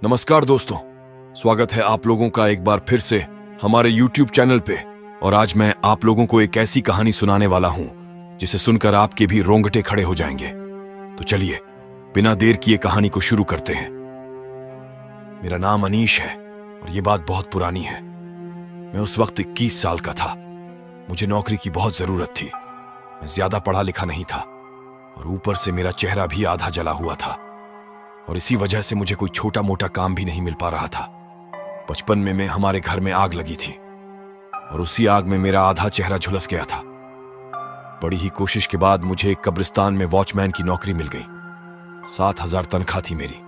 नमस्कार दोस्तों, स्वागत है आप लोगों का एक बार फिर से हमारे YouTube चैनल पे। और आज मैं आप लोगों को एक ऐसी कहानी सुनाने वाला हूं जिसे सुनकर आपके भी रोंगटे खड़े हो जाएंगे। तो चलिए बिना देर किए कहानी को शुरू करते हैं। मेरा नाम अनीश है और ये बात बहुत पुरानी है। मैं उस वक्त 21 साल का था। मुझे नौकरी की बहुत जरूरत थी। मैं ज्यादा पढ़ा लिखा नहीं था और ऊपर से मेरा चेहरा भी आधा जला हुआ था और इसी वजह से मुझे कोई छोटा मोटा काम भी नहीं मिल पा रहा था। बचपन में हमारे घर में आग लगी थी और उसी आग में मेरा आधा चेहरा झुलस गया था। बड़ी ही कोशिश के बाद मुझे एक कब्रिस्तान में वॉचमैन की नौकरी मिल गई। 7,000 तनख्वाह थी मेरी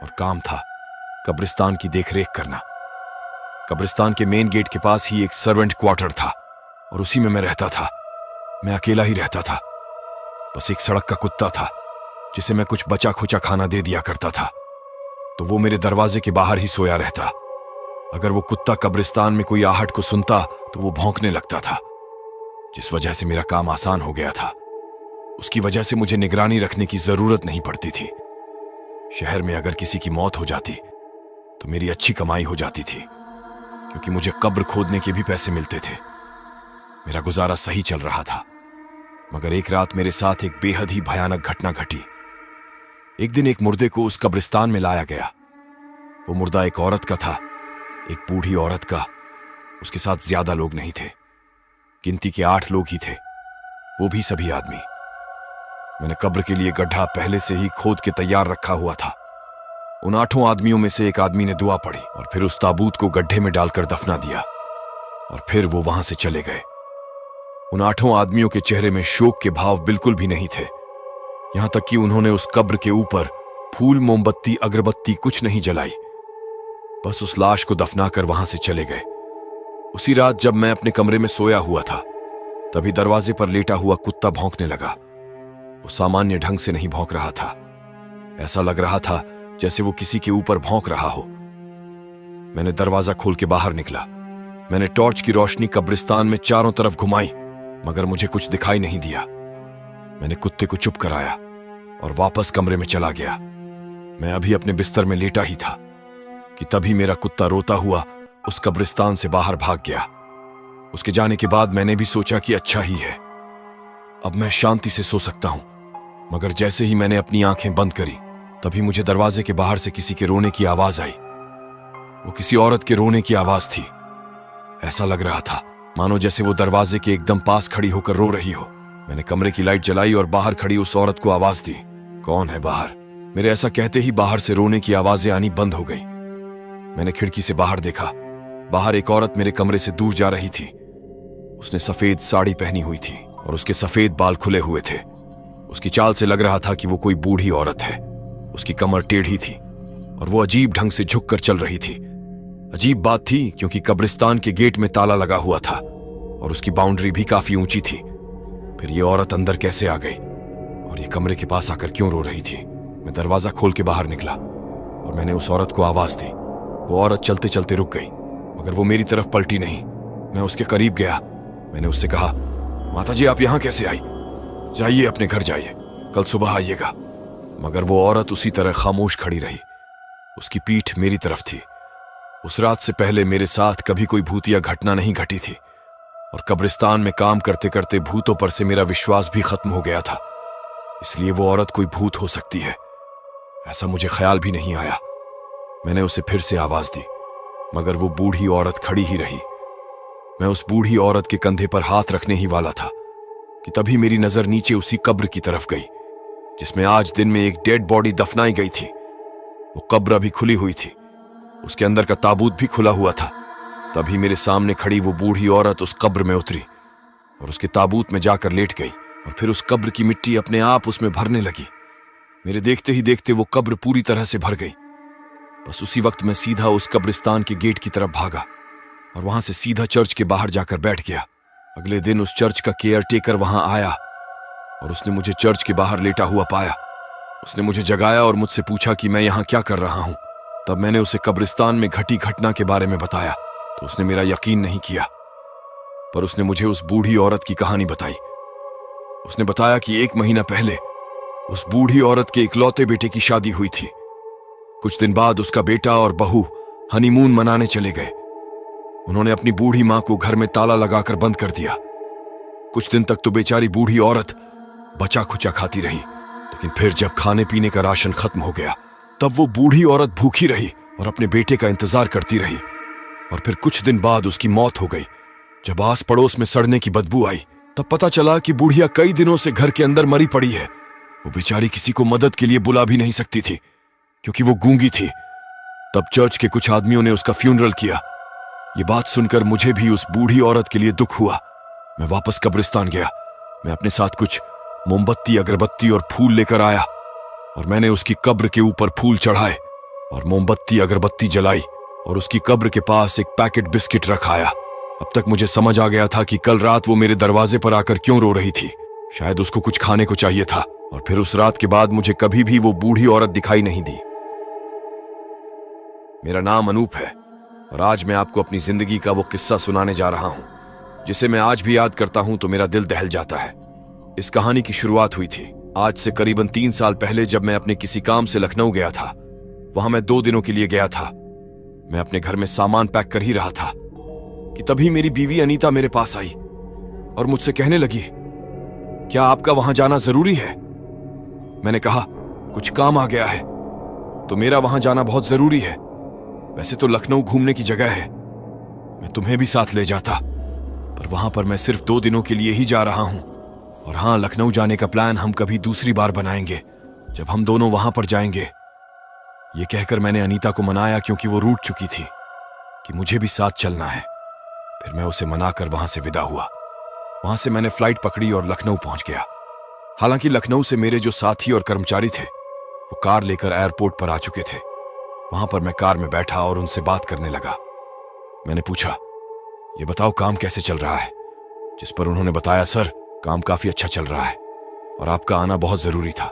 और काम था कब्रिस्तान की देखरेख करना। कब्रिस्तान के मेन गेट के पास ही एक सर्वेंट क्वार्टर था और उसी में मैं रहता था। मैं अकेला ही रहता था। बस एक सड़क का कुत्ता था जिसे मैं कुछ बचा खुचा खाना दे दिया करता था, तो वो मेरे दरवाजे के बाहर ही सोया रहता। अगर वो कुत्ता कब्रिस्तान में कोई आहट को सुनता तो वो भौंकने लगता था, जिस वजह से मेरा काम आसान हो गया था। उसकी वजह से मुझे निगरानी रखने की जरूरत नहीं पड़ती थी। शहर में अगर किसी की मौत हो जाती तो मेरी अच्छी कमाई हो जाती थी, क्योंकि मुझे कब्र खोदने के भी पैसे मिलते थे। मेरा गुजारा सही चल रहा था, मगर एक रात मेरे साथ एक बेहद ही भयानक घटना घटी। एक दिन एक मुर्दे को उस कब्रिस्तान में लाया गया। वो मुर्दा एक औरत का था, एक बूढ़ी औरत का। उसके साथ ज्यादा लोग नहीं थे, गिनती के 8 लोग ही थे, वो भी सभी आदमी। मैंने कब्र के लिए गड्ढा पहले से ही खोद के तैयार रखा हुआ था। उन 8 आदमियों में से एक आदमी ने दुआ पढ़ी और फिर उस ताबूत को गड्ढे में डालकर दफना दिया और फिर वो वहां से चले गए। उन 8 आदमियों के चेहरे में शोक के भाव बिल्कुल भी नहीं थे। यहां तक कि उन्होंने उस कब्र के ऊपर फूल, मोमबत्ती, अगरबत्ती कुछ नहीं जलाई। बस उस लाश को दफनाकर वहां से चले गए। उसी रात जब मैं अपने कमरे में सोया हुआ था, तभी दरवाजे पर लेटा हुआ कुत्ता भौंकने लगा। वो सामान्य ढंग से नहीं भौंक रहा था। ऐसा लग रहा था जैसे वो किसी के ऊपर भौंक रहा हो। मैंने दरवाजा खोल के बाहर निकला। मैंने टॉर्च की रोशनी कब्रिस्तान में चारों तरफ घुमाई, मगर मुझे कुछ दिखाई नहीं दिया। मैंने कुत्ते को चुप कराया और वापस कमरे में चला गया। मैं अभी अपने बिस्तर में लेटा ही था कि तभी मेरा कुत्ता रोता हुआ उस कब्रिस्तान से बाहर भाग गया। उसके जाने के बाद मैंने भी सोचा कि अच्छा ही है, अब मैं शांति से सो सकता हूं। मगर जैसे ही मैंने अपनी आंखें बंद करी, तभी मुझे दरवाजे के बाहर से किसी के रोने की आवाज आई। वो किसी औरत के रोने की आवाज थी। ऐसा लग रहा था मानो जैसे वो दरवाजे के एकदम पास खड़ी होकर रो रही हो। मैंने कमरे की लाइट जलाई और बाहर खड़ी उस औरत को आवाज दी, कौन है बाहर? मेरे ऐसा कहते ही बाहर से रोने की आवाजें आनी बंद हो गई। मैंने खिड़की से बाहर देखा। बाहर एक औरत मेरे कमरे से दूर जा रही थी। उसने सफेद साड़ी पहनी हुई थी और उसके सफेद बाल खुले हुए थे। उसकी चाल से लग रहा था कि वो कोई बूढ़ी औरत है। उसकी कमर टेढ़ी थी और वो अजीब ढंग से झुककर चल रही थी। अजीब बात थी, क्योंकि कब्रिस्तान के गेट में ताला लगा हुआ था और उसकी बाउंड्री भी काफी ऊंची थी। फिर ये औरत अंदर कैसे आ गई और ये कमरे के पास आकर क्यों रो रही थी? मैं दरवाजा खोल के बाहर निकला और मैंने उस औरत को आवाज दी। वो औरत चलते चलते रुक गई, मगर वो मेरी तरफ पलटी नहीं। मैं उसके करीब गया। मैंने उससे कहा, माता जी आप यहां कैसे आई? जाइए अपने घर जाइए, कल सुबह आइएगा। मगर वो औरत उसी तरह खामोश खड़ी रही। उसकी पीठ मेरी तरफ थी। उस रात से पहले मेरे साथ कभी कोई भूतिया घटना नहीं घटी थी और कब्रिस्तान में काम करते करते भूतों पर से मेरा विश्वास भी खत्म हो गया था। इसलिए वो औरत कोई भूत हो सकती है, ऐसा मुझे ख्याल भी नहीं आया। मैंने उसे फिर से आवाज दी, मगर वो बूढ़ी औरत खड़ी ही रही। मैं उस बूढ़ी औरत के कंधे पर हाथ रखने ही वाला था कि तभी मेरी नजर नीचे उसी कब्र की तरफ गई जिसमें आज दिन में एक डेड बॉडी दफनाई गई थी। वो कब्र अभी खुली हुई थी, उसके अंदर का ताबूत भी खुला हुआ था। तभी मेरे सामने खड़ी वो बूढ़ी औरत उस कब्र में उतरी और उसके ताबूत में जाकर लेट गई और फिर उस कब्र की मिट्टी अपने आप उसमें भरने लगी। मेरे देखते ही देखते वो कब्र पूरी तरह से भर गई। बस उसी वक्त मैं सीधा उस कब्रिस्तान के गेट की तरफ भागा और वहां से सीधा चर्च के बाहर जाकर बैठ गया। अगले दिन उस चर्च का केयर टेकर वहां आया और उसने मुझे चर्च के बाहर लेटा हुआ पाया। उसने मुझे जगाया और मुझसे पूछा कि मैं यहां क्या कर रहा हूं। तब मैंने उसे कब्रिस्तान में घटी घटना के बारे में बताया तो उसने मेरा यकीन नहीं किया, पर उसने मुझे उस बूढ़ी औरत की कहानी बताई। उसने बताया कि 1 महीना पहले उस बूढ़ी औरत के इकलौते बेटे की शादी हुई थी। कुछ दिन बाद उसका बेटा और बहू हनीमून मनाने चले गए। उन्होंने अपनी बूढ़ी मां को घर में ताला लगाकर बंद कर दिया। कुछ दिन तक तो बेचारी बूढ़ी औरत बचा खुचा खाती रही, लेकिन फिर जब खाने पीने का राशन खत्म हो गया तब वो बूढ़ी औरत भूखी रही और अपने बेटे का इंतजार करती रही। और फिर कुछ दिन बाद उसकी मौत हो गई। जब आस पड़ोस में सड़ने की बदबू आई तब पता चला कि बुढ़िया कई दिनों से घर के अंदर मरी पड़ी है। वो बेचारी किसी को मदद के लिए बुला भी नहीं सकती थी क्योंकि वो गूंगी थी। तब चर्च के कुछ आदमियों ने उसका फ्यूनरल किया। ये बात सुनकर मुझे भी उस बूढ़ी औरत के लिए दुख हुआ। मैं वापस कब्रिस्तान गया। मैं अपने साथ कुछ मोमबत्ती, अगरबत्ती और फूल लेकर आया और मैंने उसकी कब्र के ऊपर फूल चढ़ाए और मोमबत्ती अगरबत्ती जलाई और उसकी कब्र के पास एक पैकेट बिस्किट रखाया। अब तक मुझे समझ आ गया था कि कल रात वो मेरे दरवाजे पर आकर क्यों रो रही थी। शायद उसको कुछ खाने को चाहिए था। और फिर उस रात के बाद मुझे कभी भी वो बूढ़ी औरत दिखाई नहीं दी। मेरा नाम अनूप है और आज मैं आपको अपनी जिंदगी का वो किस्सा सुनाने जा रहा हूं जिसे मैं आज भी याद करता हूं तो मेरा दिल दहल जाता है। इस कहानी की शुरुआत हुई थी आज से करीबन 3 साल पहले, जब मैं अपने किसी काम से लखनऊ गया था। वहां मैं 2 दिनों के लिए गया था। मैं अपने घर में सामान पैक कर ही रहा था कि तभी मेरी बीवी अनीता मेरे पास आई और मुझसे कहने लगी, क्या आपका वहां जाना जरूरी है? मैंने कहा, कुछ काम आ गया है तो मेरा वहां जाना बहुत जरूरी है। वैसे तो लखनऊ घूमने की जगह है, मैं तुम्हें भी साथ ले जाता, पर वहां पर मैं सिर्फ 2 दिनों के लिए ही जा रहा हूं। और हां, लखनऊ जाने का प्लान हम कभी दूसरी बार बनाएंगे जब हम दोनों वहां पर जाएंगे। यह कहकर मैंने अनीता को मनाया क्योंकि वो रूठ चुकी थी कि मुझे भी साथ चलना है। फिर मैं उसे मनाकर वहां से विदा हुआ। वहां से मैंने फ्लाइट पकड़ी और लखनऊ पहुंच गया। हालांकि लखनऊ से मेरे जो साथी और कर्मचारी थे वो कार लेकर एयरपोर्ट पर आ चुके थे। वहां पर मैं कार में बैठा और उनसे बात करने लगा। मैंने पूछा, ये बताओ काम कैसे चल रहा है? जिस पर उन्होंने बताया, सर काम काफी अच्छा चल रहा है और आपका आना बहुत जरूरी था।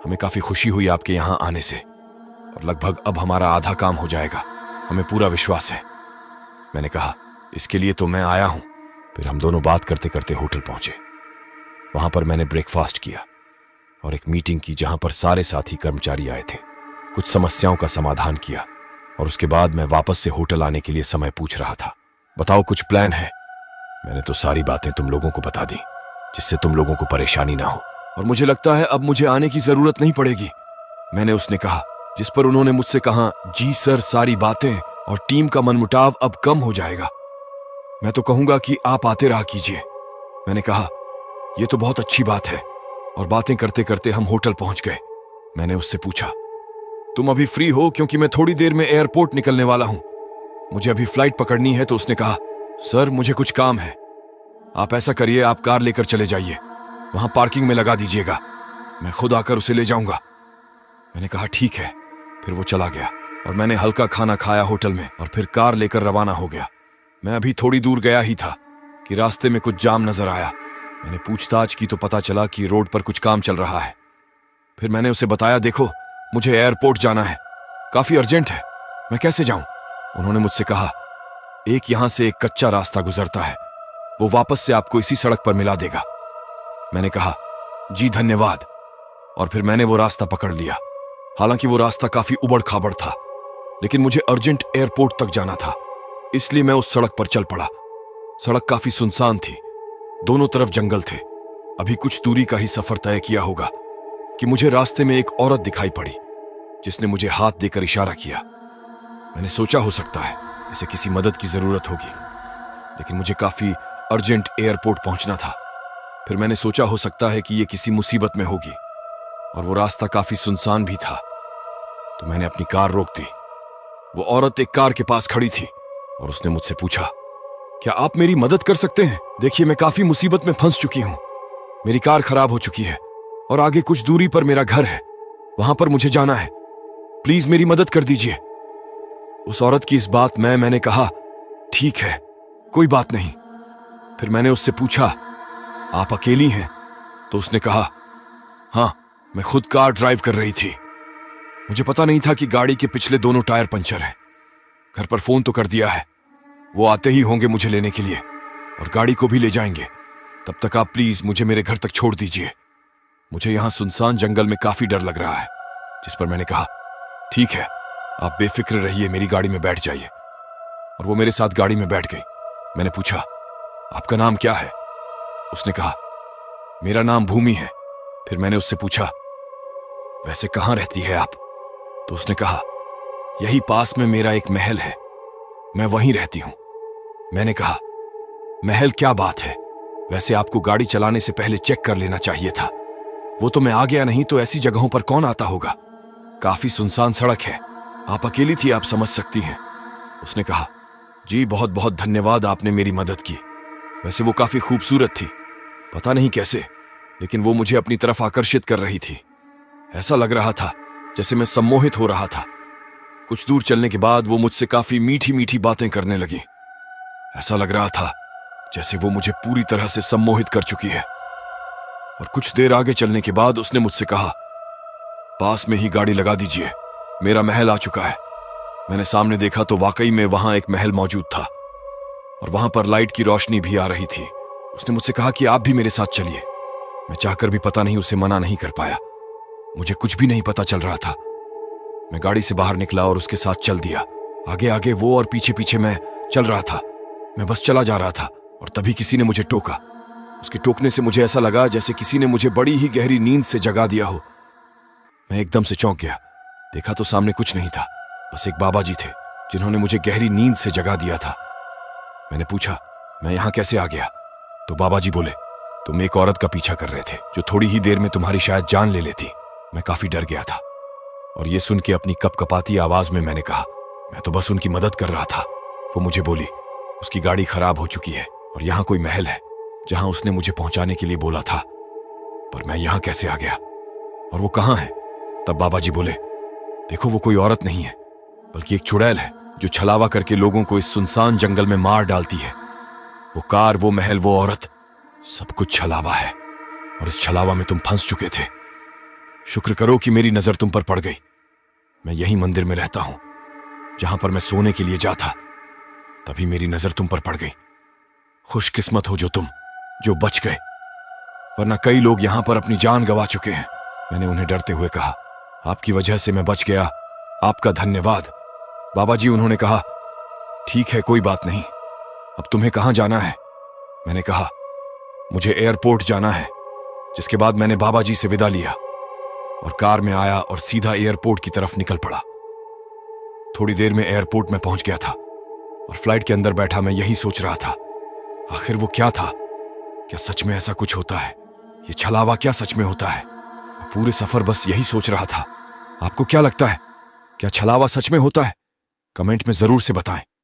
हमें काफी खुशी हुई आपके यहां आने से और लगभग अब हमारा आधा काम हो जाएगा, हमें पूरा विश्वास है। मैंने कहा, इसके लिए तो मैं आया हूं। फिर हम दोनों बात करते करते होटल पहुंचे। वहां पर मैंने ब्रेकफास्ट किया और एक मीटिंग की जहां पर सारे साथी कर्मचारी आए थे। कुछ समस्याओं का समाधान किया और उसके बाद मैं वापस से होटल आने के लिए समय पूछ रहा था। बताओ, कुछ प्लान है? मैंने तो सारी बातें तुम लोगों को बता दी जिससे तुम लोगों को परेशानी ना हो और मुझे लगता है अब मुझे आने की जरूरत नहीं पड़ेगी, मैंने उसने कहा। जिस पर उन्होंने मुझसे कहा, जी सर, सारी बातें और टीम का मनमुटाव अब कम हो जाएगा। मैं तो कहूंगा कि आप आते रहा कीजिए। मैंने कहा, यह तो बहुत अच्छी बात है। और बातें करते करते हम होटल पहुंच गए। मैंने उससे पूछा, तुम अभी फ्री हो? क्योंकि मैं थोड़ी देर में एयरपोर्ट निकलने वाला हूं, मुझे अभी फ्लाइट पकड़नी है। तो उसने कहा, सर मुझे कुछ काम है। आप ऐसा करिए, आप कार लेकर चले जाइए, वहां पार्किंग में लगा दीजिएगा, मैं खुद आकर उसे ले जाऊंगा। मैंने कहा, ठीक है। फिर वो चला गया और मैंने हल्का खाना खाया होटल में और फिर कार लेकर रवाना हो गया। मैं अभी थोड़ी दूर गया ही था कि रास्ते में कुछ जाम नजर आया। मैंने पूछताछ की तो पता चला कि रोड पर कुछ काम चल रहा है। फिर मैंने उसे बताया, देखो मुझे एयरपोर्ट जाना है, काफी अर्जेंट है, मैं कैसे जाऊं? उन्होंने मुझसे कहा, एक यहां से एक कच्चा रास्ता गुजरता है, वो वापस से आपको इसी सड़क पर मिला देगा। मैंने कहा, जी धन्यवाद। और फिर मैंने वो रास्ता पकड़ लिया। हालांकि वो रास्ता काफी उबड़ खाबड़ था, लेकिन मुझे अर्जेंट एयरपोर्ट तक जाना था, इसलिए मैं उस सड़क पर चल पड़ा। सड़क काफी सुनसान थी, दोनों तरफ जंगल थे। अभी कुछ दूरी का ही सफर तय किया होगा कि मुझे रास्ते में एक औरत दिखाई पड़ी जिसने मुझे हाथ देकर इशारा किया। मैंने सोचा हो सकता है इसे किसी मदद की जरूरत होगी, लेकिन मुझे काफी अर्जेंट एयरपोर्ट पहुंचना था। फिर मैंने सोचा हो सकता है कि ये किसी मुसीबत में होगी और वो रास्ता काफी सुनसान भी था, तो मैंने अपनी कार रोक दी। वो औरत एक कार के पास खड़ी थी और उसने मुझसे पूछा, क्या आप मेरी मदद कर सकते हैं? देखिए मैं काफी मुसीबत में फंस चुकी हूं, मेरी कार खराब हो चुकी है और आगे कुछ दूरी पर मेरा घर है, वहां पर मुझे जाना है, प्लीज मेरी मदद कर दीजिए। उस औरत की इस बात में मैंने कहा, ठीक है, कोई बात नहीं। फिर मैंने उससे पूछा, आप अकेली हैं? तो उसने कहा, हां, मैं खुद कार ड्राइव कर रही थी। मुझे पता नहीं था कि गाड़ी के पिछले दोनों टायर पंचर हैं। घर पर फोन तो कर दिया है, वो आते ही होंगे मुझे लेने के लिए और गाड़ी को भी ले जाएंगे। तब तक आप प्लीज मुझे मेरे घर तक छोड़ दीजिए, मुझे यहां सुनसान जंगल में काफी डर लग रहा है। जिस पर मैंने कहा, ठीक है, आप बेफिक्र रहिए, मेरी गाड़ी में बैठ जाइए। और वो मेरे साथ गाड़ी में बैठ गई। मैंने पूछा, आपका नाम क्या है? उसने कहा, मेरा नाम भूमि है। फिर मैंने उससे पूछा, वैसे कहाँ रहती है आप? तो उसने कहा, यही पास में मेरा एक महल है, मैं वहीं रहती हूं। मैंने कहा, महल क्या बात है, वैसे आपको गाड़ी चलाने से पहले चेक कर लेना चाहिए था। वो तो मैं आ गया, नहीं तो ऐसी जगहों पर कौन आता होगा? काफी सुनसान सड़क है, आप अकेली थी, आप समझ सकती हैं। उसने कहा, जी बहुत बहुत धन्यवाद, आपने मेरी मदद की। वैसे वो काफी खूबसूरत थी, पता नहीं कैसे, लेकिन वो मुझे अपनी तरफ आकर्षित कर रही थी। ऐसा लग रहा था जैसे मैं सम्मोहित हो रहा था। कुछ दूर चलने के बाद वो मुझसे काफी मीठी मीठी बातें करने लगी। ऐसा लग रहा था जैसे वो मुझे पूरी तरह से सम्मोहित कर चुकी है। और कुछ देर आगे चलने के बाद उसने मुझसे कहा, पास में ही गाड़ी लगा दीजिए, मेरा महल आ चुका है। मैंने सामने देखा तो वाकई में वहां एक महल मौजूद था और वहां पर लाइट की रोशनी भी आ रही थी। उसने मुझसे कहा कि आप भी मेरे साथ चलिए। मैं चाहकर भी पता नहीं उसे मना नहीं कर पाया। मुझे कुछ भी नहीं पता चल रहा था। मैं गाड़ी से बाहर निकला और उसके साथ चल दिया। आगे आगे वो और पीछे पीछे मैं चल रहा था। मैं बस चला जा रहा था और तभी किसी ने मुझे टोका। उसके टोकने से मुझे ऐसा लगा जैसे किसी ने मुझे बड़ी ही गहरी नींद से जगा दिया हो। मैं एकदम से चौंक गया। देखा तो सामने कुछ नहीं था, बस एक बाबा जी थे जिन्होंने मुझे गहरी नींद से जगा दिया था। मैंने पूछा, मैं यहां कैसे आ गया? तो बाबा जी बोले, तुम एक औरत का पीछा कर रहे थे जो थोड़ी ही देर में तुम्हारी शायद जान ले लेती। मैं काफी डर गया था और ये सुन के अपनी कपकपाती आवाज में मैंने कहा, मैं तो बस उनकी मदद कर रहा था। वो मुझे बोली, उसकी गाड़ी खराब हो चुकी है और यहाँ कोई महल है जहां उसने मुझे पहुंचाने के लिए बोला था, पर मैं यहां कैसे आ गया और वो कहां है? तब बाबा जी बोले, देखो वो कोई औरत नहीं है बल्कि एक चुड़ैल है जो छलावा करके लोगों को इस सुनसान जंगल में मार डालती है। वो कार, वो महल, वो औरत, सब कुछ छलावा है और इस छलावा में तुम फंस चुके थे। शुक्र करो कि मेरी नजर तुम पर पड़ गई। मैं यही मंदिर में रहता हूं जहां पर मैं सोने के लिए जाता, तभी मेरी नजर तुम पर पड़ गई। खुशकिस्मत हो जो तुम जो बच गए, वरना कई लोग यहां पर अपनी जान गंवा चुके हैं। मैंने उन्हें डरते हुए कहा, आपकी वजह से मैं बच गया, आपका धन्यवाद। बाबा जी, उन्होंने कहा, ठीक है कोई बात नहीं, अब तुम्हें कहां जाना है? मैंने कहा, मुझे एयरपोर्ट जाना है। जिसके बाद मैंने बाबा जी से विदा लिया और कार में आया और सीधा एयरपोर्ट की तरफ निकल पड़ा। थोड़ी देर में एयरपोर्ट में पहुंच गया था और फ्लाइट के अंदर बैठा मैं यही सोच रहा था, आखिर वो क्या था? क्या सच में ऐसा कुछ होता है? ये छलावा क्या सच में होता है? पूरे सफर बस यही सोच रहा था। आपको क्या लगता है, क्या छलावा सच में होता है? कमेंट में जरूर से बताएं।